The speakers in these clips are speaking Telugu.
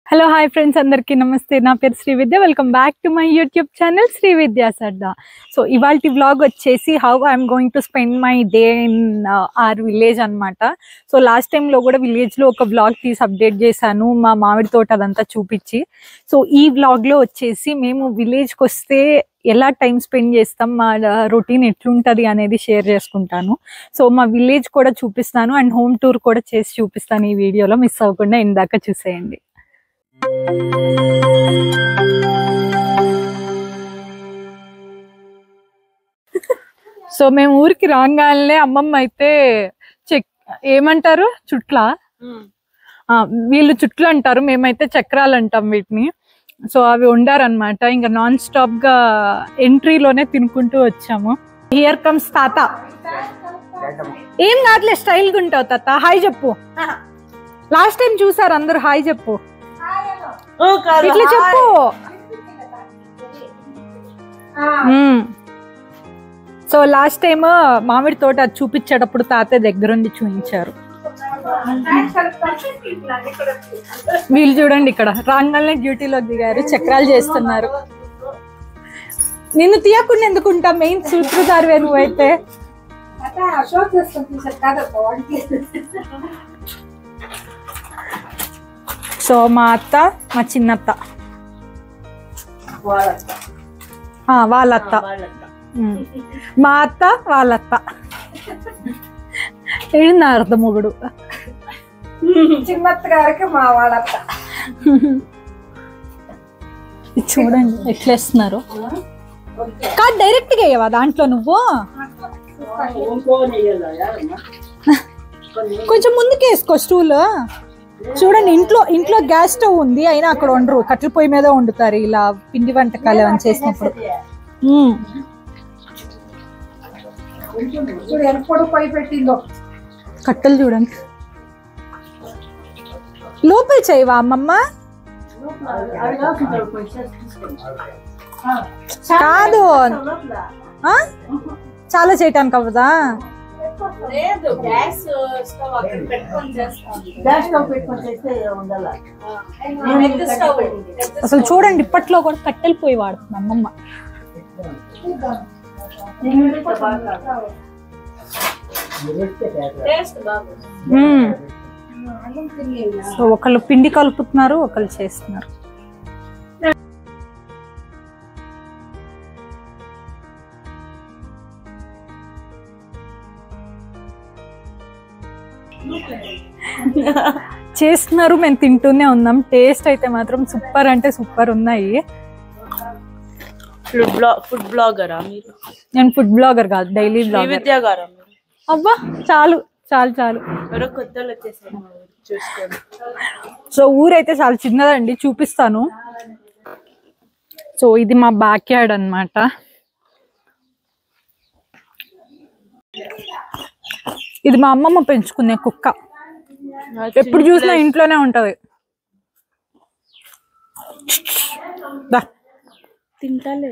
హలో హాయ్ ఫ్రెండ్స్, అందరికీ నమస్తే. నా పేరు Srividya. Welcome back to my YouTube channel Srividya Sarda. So ఇవాల్టి వ్లాగ్ వచ్చేసి how I'm going to spend my day in our village అనమాట. సో లాస్ట్ టైంలో కూడా విలేజ్లో ఒక వ్లాగ్ తీసి అప్డేట్ చేశాను, మా మామిడి తోట అదంతా చూపించి. సో ఈ వ్లాగ్లో వచ్చేసి మేము విలేజ్కి వస్తే ఎలా టైం స్పెండ్ చేస్తాం, మా రొటీన్ ఎట్లుంటుంది అనేది షేర్ చేసుకుంటాను. సో మా విలేజ్ కూడా చూపిస్తాను అండ్ హోమ్ టూర్ కూడా చేసి చూపిస్తాను. ఈ వీడియోలో మిస్ అవ్వకుండా ఇందాక చూసేయండి. సో మేము ఊరికి రాగానే అమ్మమ్మ అయితే ఏమంటారు, చుట్ల వీళ్ళు చుట్లు అంటారు, మేమైతే చక్రాలు అంటాం వీటిని. సో అవి వండారనమాట. ఇంకా నాన్ స్టాప్ గా ఎంట్రీలోనే తినుకుంటూ వచ్చాము. హియర్ కమ్స్ తాత. ఏం కాదులే, స్టైల్ గా ఉంటావు తాత. హాయ్ చెప్పు. లాస్ట్ టైం చూసారు అందరు, హాయ్ చెప్పు. ఇట్లా చెప్పు. సో లాస్ట్ టైం మామిడి తోట అది చూపించేటప్పుడు తాతయ్య దగ్గరుండి చూపించారు. వీళ్ళు చూడండి, ఇక్కడ రాంగల్నే డ్యూటీలో దిగారు, చక్రాలు చేస్తున్నారు. నిన్ను తీయకుండా ఎందుకుంటా, మెయిన్ సూత్రధారివే నువ్వైతే. సో మా అత్త, మా చిన్నత్త, వాళ్ళత్త, మా అత్త వాళ్ళత్త. ఏంటి అర్థం మొగుడు, చిన్నత్త గారికి మా వాళ్ళత్త. చూడండి ఎట్లేస్తున్నారు. కాదు, డైరెక్ట్ గా అయ్యవా దాంట్లో నువ్వు? కొంచెం ముందుకు వేసుకో స్టూల్. చూడండి, ఇంట్లో గ్యాస్ స్టవ్ ఉంది, అయినా అక్కడ వండరు, కట్టెల పొయ్యి మీద వండుతారు ఇలా పిండి వంటకాలు ఏమైనా చేసినప్పుడు. కట్టెలు చూడండి. లోపల చేయవా అమ్మమ్మ? కాదు, చాలా చేయటానికి అవ్వదా? అసలు చూడండి, ఇప్పట్లో కూడా కట్టెలు పొయ్యి వాడుతుంది అమ్మమ్మ. సో ఒకళ్ళు పిండి కలుపుతున్నారు, ఒకళ్ళు చేస్తున్నారు. చేస్తున్నారు, మేము తింటూనే ఉన్నాం. టేస్ట్ అయితే మాత్రం సూపర్ అంటే సూపర్ ఉన్నాయి. ఫుడ్ బ్లాగరా మీరు? నేను ఫుడ్ బ్లాగర్ కాదు, డైలీ బ్లాగర్. అబ్బా చాలు చాలు చాలు. సో ఊరైతే చాలా చిన్నదండి, చూపిస్తాను. సో ఇది మా బ్యాక్ యార్డ్ అన్నమాట. ఇది మా అమ్మమ్మ పెంచుకునే కుక్క, ఎప్పుడు చూసినా ఇంట్లోనే ఉంటది. తింటాలే,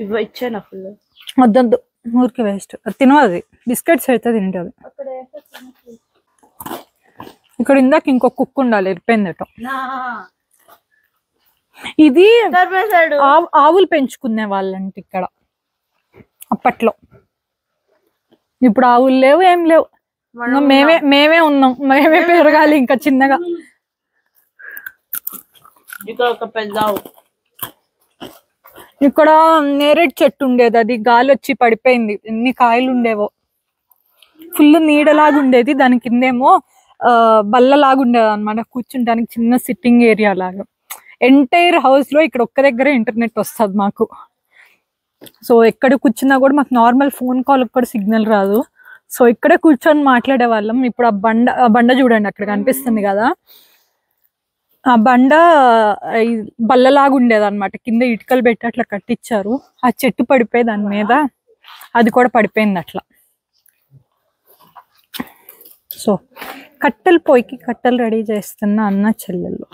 ఇవ్వచ్చాను ఫుల్. వద్దొద్దు, ఊరికి వేస్ట్. అది తినది, బిస్కెట్స్ అయితే తింటది. ఇక్కడ ఇందాక ఇంకొక కుక్క ఉండాలి, ఎరిపోయిందట. ఇది ఆవులు పెంచుకునే వాళ్ళంటే ఇక్కడ అప్పట్లో. ఇప్పుడు ఆవులు లేవు, ఏం లేవు. మేమే ఉన్నాం, మేమే పెరగాలి ఇంకా చిన్నగా. ఇక్కడ నేరేడు చెట్టు ఉండేది, అది గాలి వచ్చి పడిపోయింది. ఎన్ని కాయలు ఉండేవో, ఫుల్ నీడలాగా ఉండేది. దాని కిందేమో బల్లలాగా ఉండేది అనమాట, కూర్చుంటానికి చిన్న సిట్టింగ్ ఏరియా లాగా. ఎంటైర్ హౌస్ లో ఇక్కడ ఒక్క దగ్గర ఇంటర్నెట్ వస్తుంది మాకు. సో ఎక్కడ కూర్చున్నా కూడా మాకు నార్మల్ ఫోన్ కాల్ కూడా సిగ్నల్ రాదు. సో ఇక్కడే కూర్చొని మాట్లాడే వాళ్ళం. ఇప్పుడు ఆ బండ చూడండి, అక్కడ కనిపిస్తుంది కదా, ఆ బండ బల్లలాగా ఉండేది అనమాట. కింద ఇటుకలు పెట్టి అట్లా కట్టించారు. ఆ చెట్టు పడిపోయి దాని మీద అది కూడా పడిపోయింది అట్లా. సో కట్టెలు పొయ్యికి కట్టెలు రెడీ చేస్తున్న అన్న చెల్లెళ్ళు.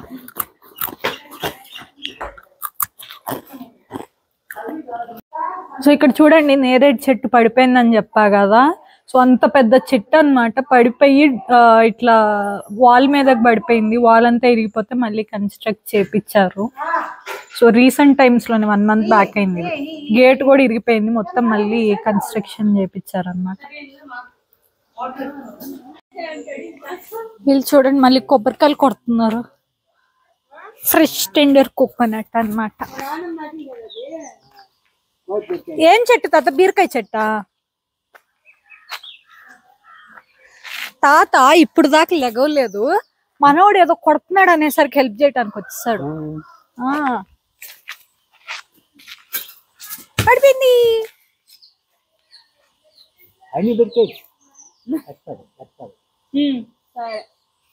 సో ఇక్కడ చూడండి, నేరేడు చెట్టు పడిపోయిందని చెప్పా కదా. సో అంత పెద్ద చెట్టు అన్నమాట, పడిపోయి ఇట్లా వాల్ మీదకి పడిపోయింది. వాల్ అంతా ఇరిగిపోతే మళ్ళీ కన్స్ట్రక్ట్ చేపించారు. సో రీసెంట్ టైమ్స్ లోనే 1 month బ్యాక్ అయింది. గేట్ కూడా ఇరిగిపోయింది, మొత్తం మళ్ళీ కన్స్ట్రక్షన్ చేపించారు అన్నమాట. వీళ్ళు చూడండి మళ్ళీ కొబ్బరికాయలు కొడుతున్నారు. ఫ్రెష్ టెండర్ కోకోనట్ అన్నమాట. ఏం చెట్టు తాత? బీరకాయ చెట్టా? తాత ఇప్పుడు దాకా లెగవలేదు, మనోడు ఏదో కొడుతున్నాడు అనేసరికి హెల్ప్ చేయడానికి వచ్చేసాడు. పడిపోయింది.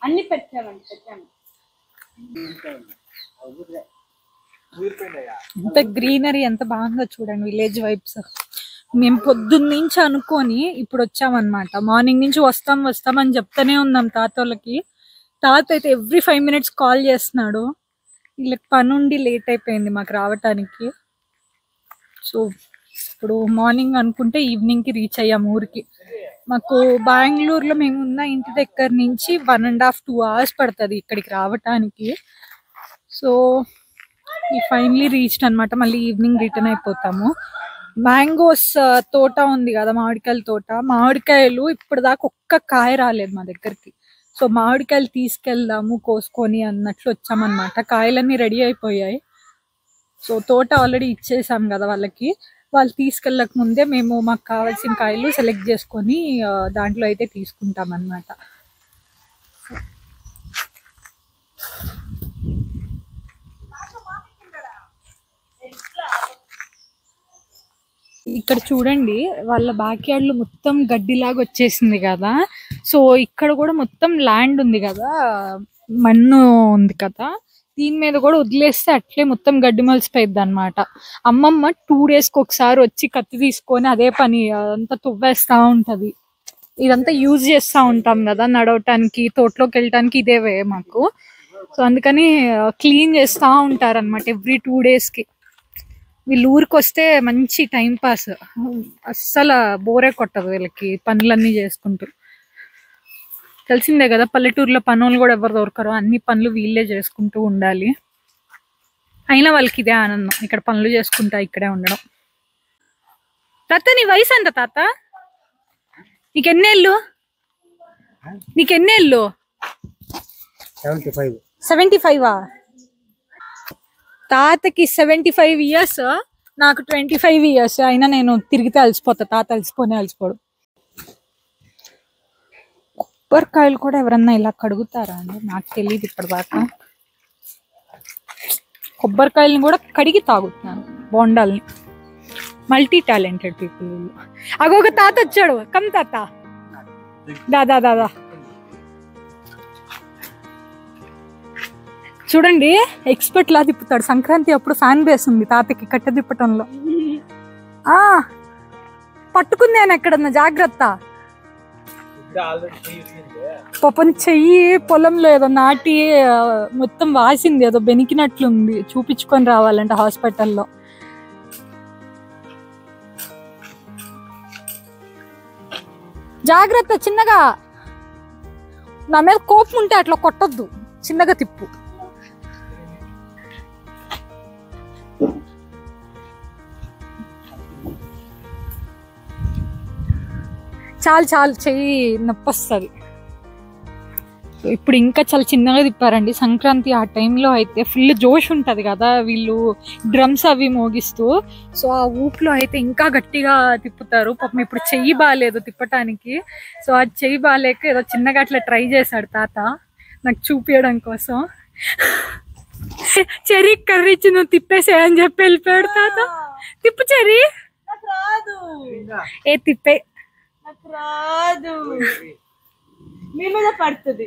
అన్ని పెట్టామండి. ఎంత గ్రీనరీ ఎంత బాగుందో చూడండి, విలేజ్ వైబ్స్. మేము పొద్దున్న నుంచి అనుకొని ఇప్పుడు వచ్చామన్నమాట. మార్నింగ్ నుంచి వస్తామని చెప్తానే ఉన్నాం తాత వాళ్ళకి. తాత అయితే ఎవ్రీ 5 minutes కాల్ చేస్తున్నాడు. వీళ్ళకి పని ఉండి లేట్ అయిపోయింది మాకు రావటానికి. సో ఇప్పుడు మార్నింగ్ అనుకుంటే ఈవినింగ్ కి రీచ్ అయ్యాము ఊరికి. మాకు బెంగళూరులో మేము ఉన్న ఇంటి దగ్గర నుంచి 1.5-2 hours పడుతుంది ఇక్కడికి రావటానికి. సో ఫైనలీ రీచ్డ్ అనమాట. మళ్ళీ ఈవినింగ్ రిటర్న్ అయిపోతాము. మ్యాంగోస్ తోట ఉంది కదా, మామిడికాయల తోట. మామిడికాయలు ఇప్పుడు దాకా ఒక్క కాయ రాలేదు మా దగ్గరికి. సో మామిడికాయలు తీసుకెళ్దాము కోసుకొని అన్నట్లు వచ్చామన్నమాట. కాయలన్నీ రెడీ అయిపోయాయి. సో తోట ఆల్రెడీ ఇచ్చేసాం కదా వాళ్ళకి. వాళ్ళు తీసుకెళ్ళక ముందే మేము మాకు కావాల్సిన కాయలు సెలెక్ట్ చేసుకొని దాంట్లో అయితే తీసుకుంటాం అన్నమాట. ఇక్కడ చూడండి వాళ్ళ బ్యాక్ యార్డ్ లో మొత్తం గడ్డిలాగా వచ్చేసింది కదా. సో ఇక్కడ కూడా మొత్తం ల్యాండ్ ఉంది కదా, మన్ను ఉంది కదా, దీని మీద కూడా వదిలేస్తే అట్లే మొత్తం గడ్డి మలిసిపోయిద్ది అనమాట. అమ్మమ్మ 2 daysకి ఒకసారి వచ్చి కత్తి తీసుకొని అదే పని అంతా తువ్వేస్తా ఉంటది. ఇదంతా యూజ్ చేస్తూ ఉంటాం కదా నడవటానికి, తోటలోకి వెళ్ళటానికి ఇదే వే మాకు. సో అందుకని క్లీన్ చేస్తూ ఉంటారు అనమాట ఎవ్రీ 2 daysకి. వీళ్ళు ఊరికి వస్తే మంచి టైం పాస్, అస్సలు బోరే కొట్టదు వీళ్ళకి పనులన్నీ చేసుకుంటూ. తెలిసిందే కదా పల్లెటూరులో పనులు కూడా ఎవరు దొరకరు, అన్ని పనులు వీళ్ళే చేసుకుంటూ ఉండాలి. అయినా వాళ్ళకి ఇదే ఆనందం, ఇక్కడ పనులు చేసుకుంటా ఇక్కడే ఉండడం. తాత నీ వయసు ఎంత తాత? నీకెన్నేళ్ళు? 75. తాతకి 75 years, నాకు 25 years. అయినా నేను తిరిగితే అలసిపోతా, తాత అలసిపోనే అలసిపోడు. కొబ్బరికాయలు కూడా ఎవరన్నా ఇలా కడుగుతారా అండి? నాకు తెలియదు ఇప్పటిదాకా. కొబ్బరికాయలని కూడా కడిగి తాగుతున్నాను, బోండాల్ని. Multi talented people. అగొక తాత వచ్చాడు. కమ్ తాత, దాదా దాదా చూడండి ఎక్స్పర్ట్ లా తిప్పుతాడు. సంక్రాంతి అప్పుడు ఫ్యాన్ బేస్ ఉంది తాతకి కట్టె తిప్పటంలో. పట్టుకుందేనా ఎక్కడన్నా జాగ్రత్త. పాపం చెయ్యి పొలంలో ఏదో నాటి మొత్తం వాసింది, ఏదో బెనికినట్లుంది. చూపించుకొని రావాలంట హాస్పిటల్లో. జాగ్రత్త, చిన్నగా. నా మీద కోపం ఉంటే అట్లా కొట్టొద్దు, చిన్నగా తిప్పు. చాలు చెయ్యి నొప్పి వస్తుంది. ఇప్పుడు ఇంకా చాలా చిన్నగా తిప్పారండి. సంక్రాంతి ఆ టైంలో అయితే ఫుల్ జోష్ ఉంటుంది కదా, వీళ్ళు డ్రమ్స్ అవి మోగిస్తూ. సో ఆ ఊపులో అయితే ఇంకా గట్టిగా తిప్పుతారు. పాపం ఇప్పుడు చెయ్యి బాగాలేదు తిప్పటానికి. సో ఆ చెయ్యి బాగాలేక ఏదో చిన్నగా అట్లా ట్రై చేశాడు తాత నాకు చూపించడం కోసం. చెర్రీ కర్రీ ఇచ్చి నువ్వు తిప్పేసేయని చెప్పి వెళ్ళిపోయాడు తాత. తిప్పు చెర్రీ. ఏ తిప్పే రాదు, మీ మీద పడుతుంది.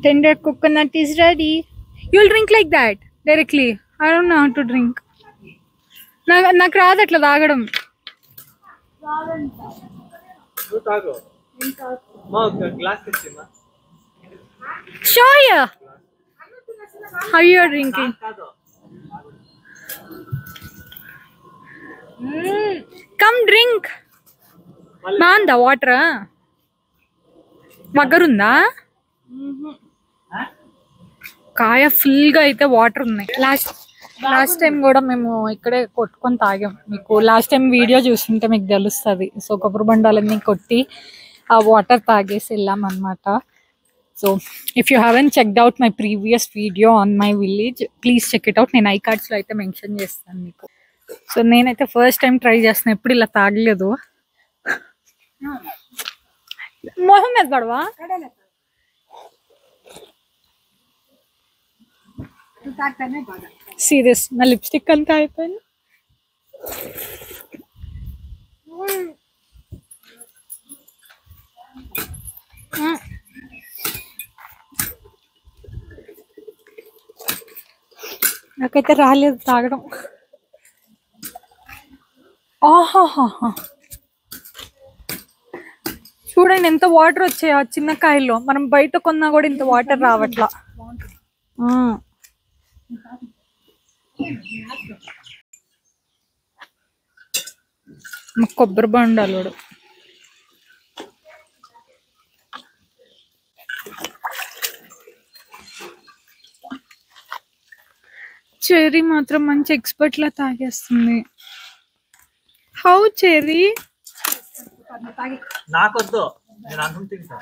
Tender coconut is ready. You'll drink like that directly. I don't know how to drink. నాకు రాదు అట్లా తాగడం. Sure. How you are drinking? Come drink. బాగుందా వాటర్? వగరుందా? కాయ ఫుల్ గా అయితే వాటర్ ఉన్నాయి. లాస్ట్ టైం కూడా మేము ఇక్కడే కొట్టుకొని తాగాం. మీకు లాస్ట్ టైం వీడియో చూస్తుంటే మీకు తెలుస్తుంది. సో కొబ్బరి బండాలన్నీ కొట్టి ఆ వాటర్ తాగేసి వెళ్ళాం అనమాట. So if you haven't checked out my previous video on my village, please check it out. నేను ఐకార్డ్స్లో అయితే మెన్షన్ చేస్తాను మీకు. సో నేనైతే ఫస్ట్ టైం ట్రై చేస్తాను, ఎప్పుడు ఇలా తాగలేదు. మొహం మీద పడవా? సీరియస్, నా లిప్స్టిక్ అంతా అయిపోయింది. నాకైతే రాలేదు తాగడం. ఆహాహా, చూడండి ఎంత వాటర్ వచ్చాయి ఆ చిన్న కాయల్లో. మనం బయట కొన్నా కూడా ఇంత వాటర్ రావట్లా. కొబ్బరి బండాలు చెర్రీ మాత్రం మంచి ఎక్స్పర్ట్ లా తాగేస్తుంది. How Cherry? నాకొద్దు, నేను అన్నం తింటా.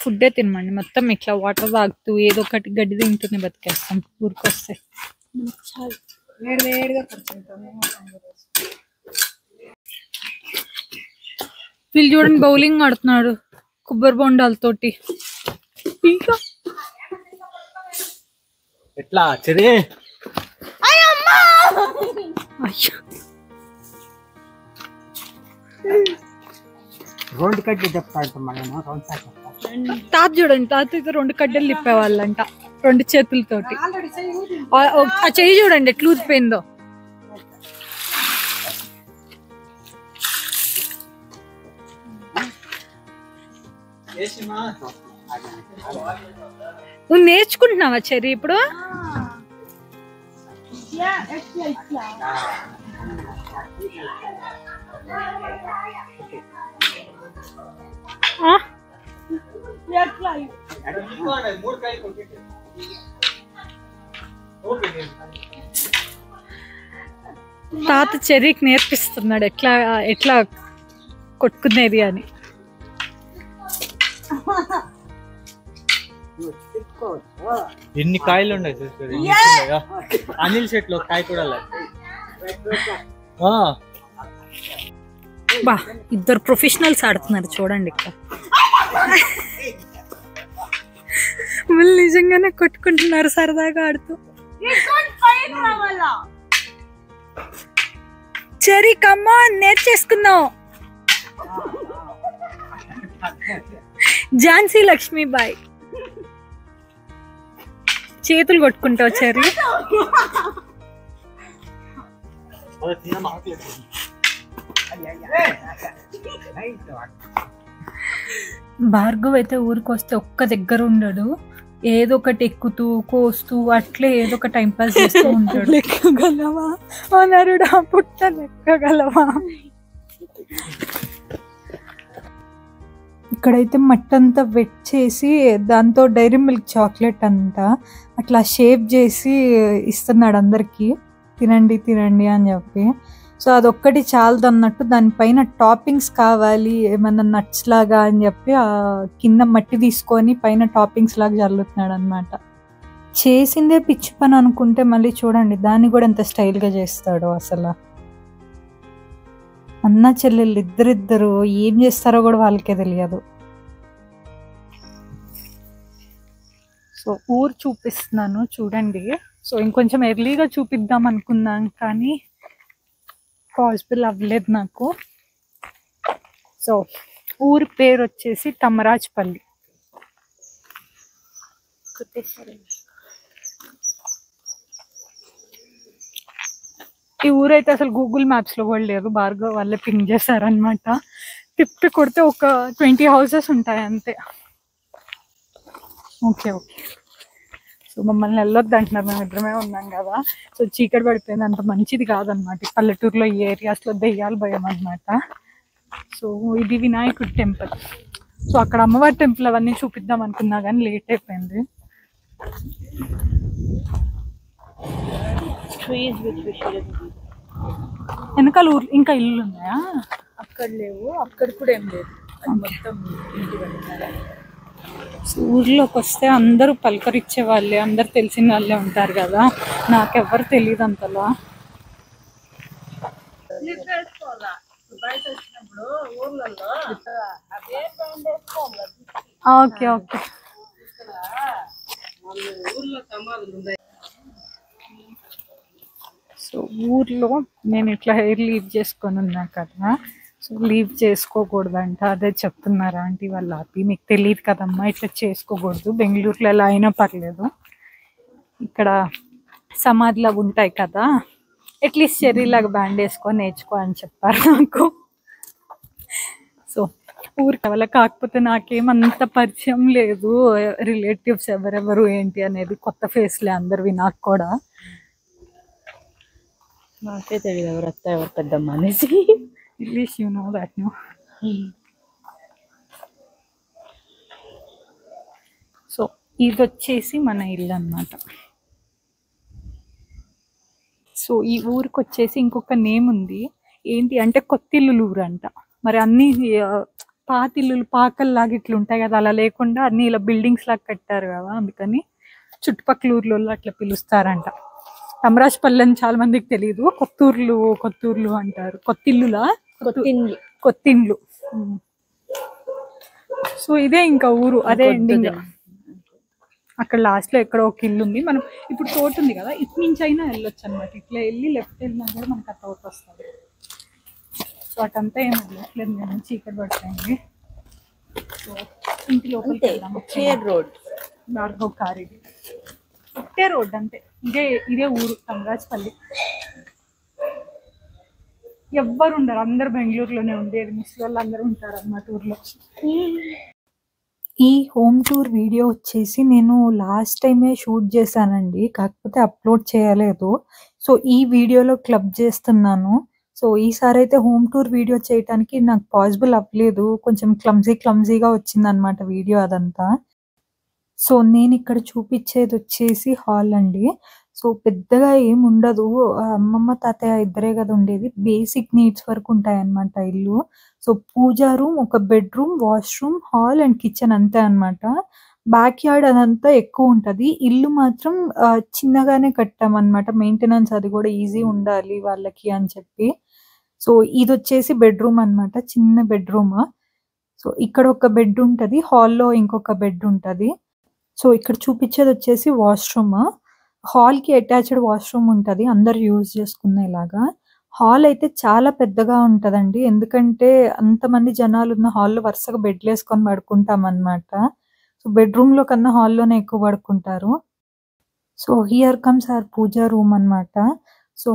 ఫుడ్డే తినమండి, మొత్తం ఇట్లా వాటర్ తాగుతూ ఏదో ఒకటి గడ్డి తింటూనే బతికేస్తాం ఊరికొస్తే. వీళ్ళు చూడండి బౌలింగ్ ఆడుతున్నాడు కొబ్బరి బొండాలతోటి. ఎట్లా చెరి? రెండు కడ్డీ చెప్తా. తాత చూడండి, తాత అయితే 2 కడ్డలు తిప్పేవాళ్ళంట 2 చేతులతోటి. ఆ చెయ్యి చూడండి ఎట్లా ఊరిపోయిందో. నువ్వు నేర్చుకుంటున్నావా చెర్రీ ఇప్పుడు? తాత చెర్రీకి నేర్పిస్తున్నాడు ఎట్లా ఎట్లా కొట్టుకునేది అని. ఎన్ని కాయలు ఉన్నాయి చూస్తారు. అనిల్ చెట్లు కాయ కూడా లేదు. బా, ఇద్దరు ప్రొఫెషనల్స్ ఆడుతున్నారు చూడండి ఇక్కడ. వీళ్ళు నిజంగానే కొట్టుకుంటున్నారు సరదాగా ఆడుతూ. చెర్రీ కమాన్, నేర్చేసుకున్నావు. ఝాన్సీ లక్ష్మీబాయి చేతులు కొట్టుకుంటావు చెర్రీ. భార్గవ్ అయితే ఊరికొస్తే ఒక్క దగ్గర ఉండడు, ఏదో ఒకటి ఎక్కుతూ కోస్తూ అట్లే ఏదో ఒక టైం పాస్ చేస్తూ ఉంటాడు. లెక్కగలవా నరుడా పుట్ట, లెక్కగలవా? ఇక్కడైతే మట్టి అంతా వెట్ చేసి దాంతో డైరీ మిల్క్ చాక్లెట్ అంతా అట్లా షేప్ చేసి ఇస్తున్నాడు అందరికి, తినండి తినండి అని చెప్పి. సో అదొక్కటి చాలదు అన్నట్టు దానిపైన టాపింగ్స్ కావాలి ఏమన్నా నట్స్ లాగా అని చెప్పి ఆ కింద మట్టి తీసుకొని పైన టాపింగ్స్ లాగా చల్లుతున్నాడు అనమాట. చేసిందే పిచ్చి పని అనుకుంటే మళ్ళీ చూడండి దాన్ని కూడా ఎంత స్టైల్గా చేస్తాడు అసలు. అన్న చెల్లెళ్ళు ఇద్దరిద్దరు ఏం చేస్తారో కూడా వాళ్ళకే తెలియదు. సో ఊరు చూపిస్తున్నాను చూడండి. సో ఇంకొంచెం ఎర్లీగా చూపిద్దాం అనుకున్నాను కానీ పాసిబుల్ అవ్వలేదు నాకు. సో ఊరి పేరు వచ్చేసి తమరాజ్పల్లి. ఈ ఊరైతే అసలు గూగుల్ మ్యాప్స్ లో కూడా లేదు, భార్గవ్ వాళ్ళే పింగ్ చేశారనమాట. తిప్పి కొడితే ఒక 20 హౌసెస్ ఉంటాయి అంతే. Okay okay. సో మమ్మల్ని వెళ్ళొద్దు అంటున్నారు, మేము ఇద్దరమే ఉన్నాం కదా. సో చీకటి పడిపోయింది, అంత మంచిది కాదనమాట. పల్లెటూరులో ఈ ఏరియాస్లో దెయ్యాలు భయం అనమాట. సో ఇది వినాయకుడి టెంపుల్. సో అక్కడ అమ్మవారి టెంపుల్ అవన్నీ చూపిద్దాం అనుకున్నా కానీ లేట్ అయిపోయింది. వెనకాల ఊరు ఇంకా ఇల్లు ఉన్నాయా? అక్కడ లేవు, అక్కడ కూడా ఏం లేదు, అది మొత్తం ఇంటి వెనకాల. ఊర్లోకి వస్తే అందరూ పలకరించే వాళ్ళే, అందరు తెలిసిన వాళ్ళే ఉంటారు కదా. నాకెవ్వరు తెలియదు అంతలా. బయట వచ్చినప్పుడు ఊర్లలో అదే బ్యాండ్ వేసుకోవాలి. Okay okay. సో ఊర్లో నేను ఇట్లా హెయిర్ లీవ్ చేసుకొని ఉన్నా కదా. సో లీవ్ చేసుకోకూడదంట, అదే చెప్తున్నారు ఆంటీ వాళ్ళ ఆపి. మీకు తెలియదు కదమ్మా, ఇట్లా చేసుకోకూడదు. బెంగళూరులో ఎలా అయినా పర్లేదు, ఇక్కడ సమాధిలాగా ఉంటాయి కదా, అట్లీస్ట్ చెర్రీలాగా బ్యాండ్ వేసుకొని నేర్చుకో అని చెప్పారు నాకు. సో ఊరికి వాళ్ళ, కాకపోతే నాకేమంత పరిచయం లేదు, రిలేటివ్స్ ఎవరెవరు ఏంటి అనేది. కొత్త ఫేస్లే అందరివి నాకు కూడా. నాకే తెలియదు ఎవరు అత్త ఎవరు పెద్దమ్మ అనేసి. At you know that, no? So ఇది వచ్చేసి మన ఇల్లు అన్నమాట. సో ఈ ఊరికి వచ్చేసి ఇంకొక నేమ్ ఉంది, ఏంటి అంటే కొత్తిల్లులు ఊరు అంట. మరి అన్ని పాతిల్లులు పాకల్లాగా ఇట్లా ఉంటాయి కదా, అలా లేకుండా అన్ని ఇలా బిల్డింగ్స్ లాగా కట్టారు కదా, అందుకని చుట్టుపక్కల ఊర్లలో అట్లా పిలుస్తారంట. తమరాజపల్లి అని చాలా మందికి తెలియదు, కొత్తూర్లు అంటారు. కొత్తిల్లులా, కొత్తిండ్లు. సో ఇదే ఇంకా ఊరు, అదే ఎండింగ్. అక్కడ లాస్ట్ లో ఎక్కడో ఒక ఇల్లు ఉంది. మనం ఇప్పుడు తోట ఉంది కదా, ఇటు నుంచి అయినా వెళ్ళొచ్చు అనమాట. ఇట్లా వెళ్ళి లెఫ్ట్ వెళ్ళినా కూడా మనకు ఆ తోట వస్తుంది. సో అటంతా ఏం వెళ్ళట్లేదు నేను, చీకటి పడుతుంది. సో ఇంటి లోపలికి వెళ్దాం. రోడ్ భార్గవ్ కారిడి ఒకటే రోడ్ అంతే. ఇదే ఊరు తమరాజపల్లి. ఎవ్వరు ఉండరు, అందరు బెంగళూరులోనే ఉండేది. ముసలి అందరూ ఉంటారు అన్నమాట ఊర్లో. ఈ హోమ్ టూర్ వీడియో వచ్చేసి నేను లాస్ట్ టైమే షూట్ చేశానండి, కాకపోతే అప్లోడ్ చేయలేదు. సో ఈ వీడియోలో క్లబ్ చేస్తున్నాను. సో ఈసారి అయితే హోమ్ టూర్ వీడియో చేయడానికి నాకు పాసిబుల్ అవ్వలేదు, కొంచెం క్లమ్జీగా వచ్చిందనమాట వీడియో అదంతా. సో నేను ఇక్కడ చూపించేది వచ్చేసి హాల్ అండి. సో పెద్దగా ఏం ఉండదు, అమ్మమ్మ తాతయ్య ఇద్దరే కదా ఉండేది. బేసిక్ నీడ్స్ వరకు ఉంటాయి అన్నమాట ఇల్లు. సో పూజా రూమ్, ఒక bedroom, washroom, hall and kitchen అంతే అన్నమాట. బ్యాక్ యార్డ్ అదంతా ఎక్కువ ఉంటుంది. ఇల్లు మాత్రం చిన్నగానే కట్టామన్నమాట. మెయింటెనెన్స్ అది కూడా ఈజీ ఉండాలి వాళ్ళకి అని చెప్పి. సో ఇది వచ్చేసి బెడ్రూమ్ అన్నమాట, చిన్న బెడ్రూమ్. సో ఇక్కడ ఒక బెడ్ ఉంటుంది, హాల్లో ఇంకొక బెడ్ ఉంటుంది. సో ఇక్కడ చూపించేది వచ్చేసి వాష్రూమ్. హాల్కి అటాచ్డ్ వాష్రూమ్ ఉంటుంది, అందరు యూజ్ చేసుకునేలాగా. హాల్ అయితే చాలా పెద్దగా ఉంటుందండి, ఎందుకంటే అంతమంది జనాలు ఉన్న హాల్లో వరుసగా బెడ్లు వేసుకొని పడుకుంటాం అనమాట. సో బెడ్రూమ్లో కన్నా హాల్లోనే ఎక్కువ పడుకుంటారు. So here comes our puja room అనమాట. సో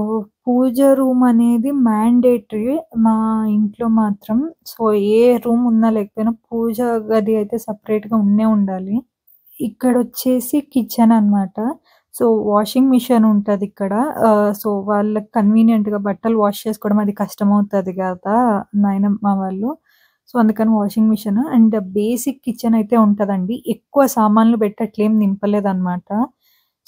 పూజ రూమ్ అనేది మ్యాండేటరీ మా ఇంట్లో మాత్రం. సో ఏ రూమ్ ఉన్నా లేకపోయినా పూజ గది అయితే సపరేట్గా ఉండాలి. ఇక్కడ వచ్చేసి కిచెన్ అన్నమాట. సో వాషింగ్ మిషన్ ఉంటుంది ఇక్కడ. సో వాళ్ళకి కన్వీనియంట్గా బట్టలు వాష్ చేసుకోవడం అది కష్టం అవుతుంది కదా నాయనమ్మ వాళ్ళు. సో అందుకని washing machine and basic kitchen అయితే ఉంటుందండి. ఎక్కువ సామాన్లు పెట్టట్లేం నింపలేదు అనమాట.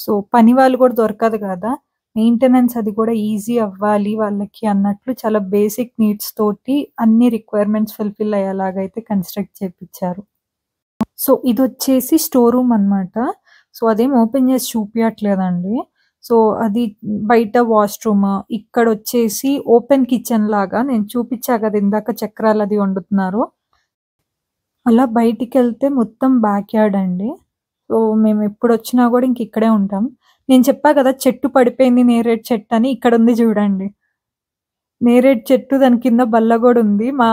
సో పని వాళ్ళు కూడా దొరకదు కదా, మెయింటెనెన్స్ అది కూడా ఈజీ అవ్వాలి వాళ్ళకి అన్నట్లు చాలా బేసిక్ నీడ్స్ తోటి అన్ని రిక్వైర్మెంట్స్ ఫుల్ఫిల్ అయ్యేలాగైతే కన్స్ట్రక్ట్ చేయించారు. సో ఇది వచ్చేసి స్టోర్ రూమ్ అనమాట. సో అదేం ఓపెన్ చేసి చూపించట్లేదండి. సో అది బయట వాష్రూమ్. ఇక్కడ వచ్చేసి ఓపెన్ కిచెన్ లాగా నేను చూపించా కదా ఇందాక, చక్రాలు అది వండుతున్నారు. అలా బయటికి వెళ్తే మొత్తం బ్యాక్ యార్డ్ అండి. సో మేము ఎప్పుడు వచ్చినా కూడా ఇంక ఇక్కడే ఉంటాం. నేను చెప్పా కదా చెట్టు పడిపోయింది, నేరేడు చెట్టు అని. ఇక్కడ ఉంది చూడండి, నేరేడు చెట్టు, దాని కింద బల్ల కూడా ఉంది. మా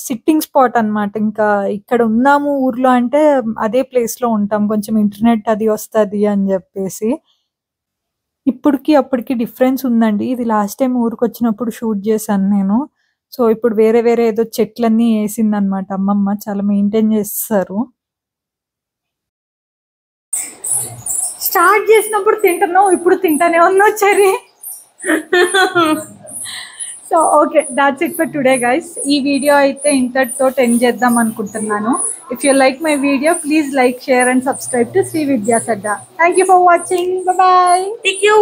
సిట్టింగ్ స్పాట్ అన్నమాట. ఇంకా ఇక్కడ ఉన్నాము ఊర్లో అంటే అదే ప్లేస్ లో ఉంటాం, కొంచెం ఇంటర్నెట్ అది వస్తుంది అని చెప్పేసి. ఇప్పటికి అప్పటికి డిఫరెన్స్ ఉందండి. ఇది లాస్ట్ టైం ఊరికి వచ్చినప్పుడు షూట్ చేశాను నేను. సో ఇప్పుడు వేరే ఏదో చెట్లన్నీ వేసింది అనమాట అమ్మమ్మ, చాలా మెయింటైన్ చేస్తారు. సో స్టార్ట్ చేసినప్పుడు తింటున్నావు, ఇప్పుడు తింటానే ఉన్నావు Cherry. So okay, that's it for today guys. ఈ వీడియో అయితే ఇంతటితో ఎండ్ చేద్దాం అనుకుంటున్నాను. If you like my video please like, share and subscribe to Sri Vidya's Adda. Thank you for watching. Bye. Thank you.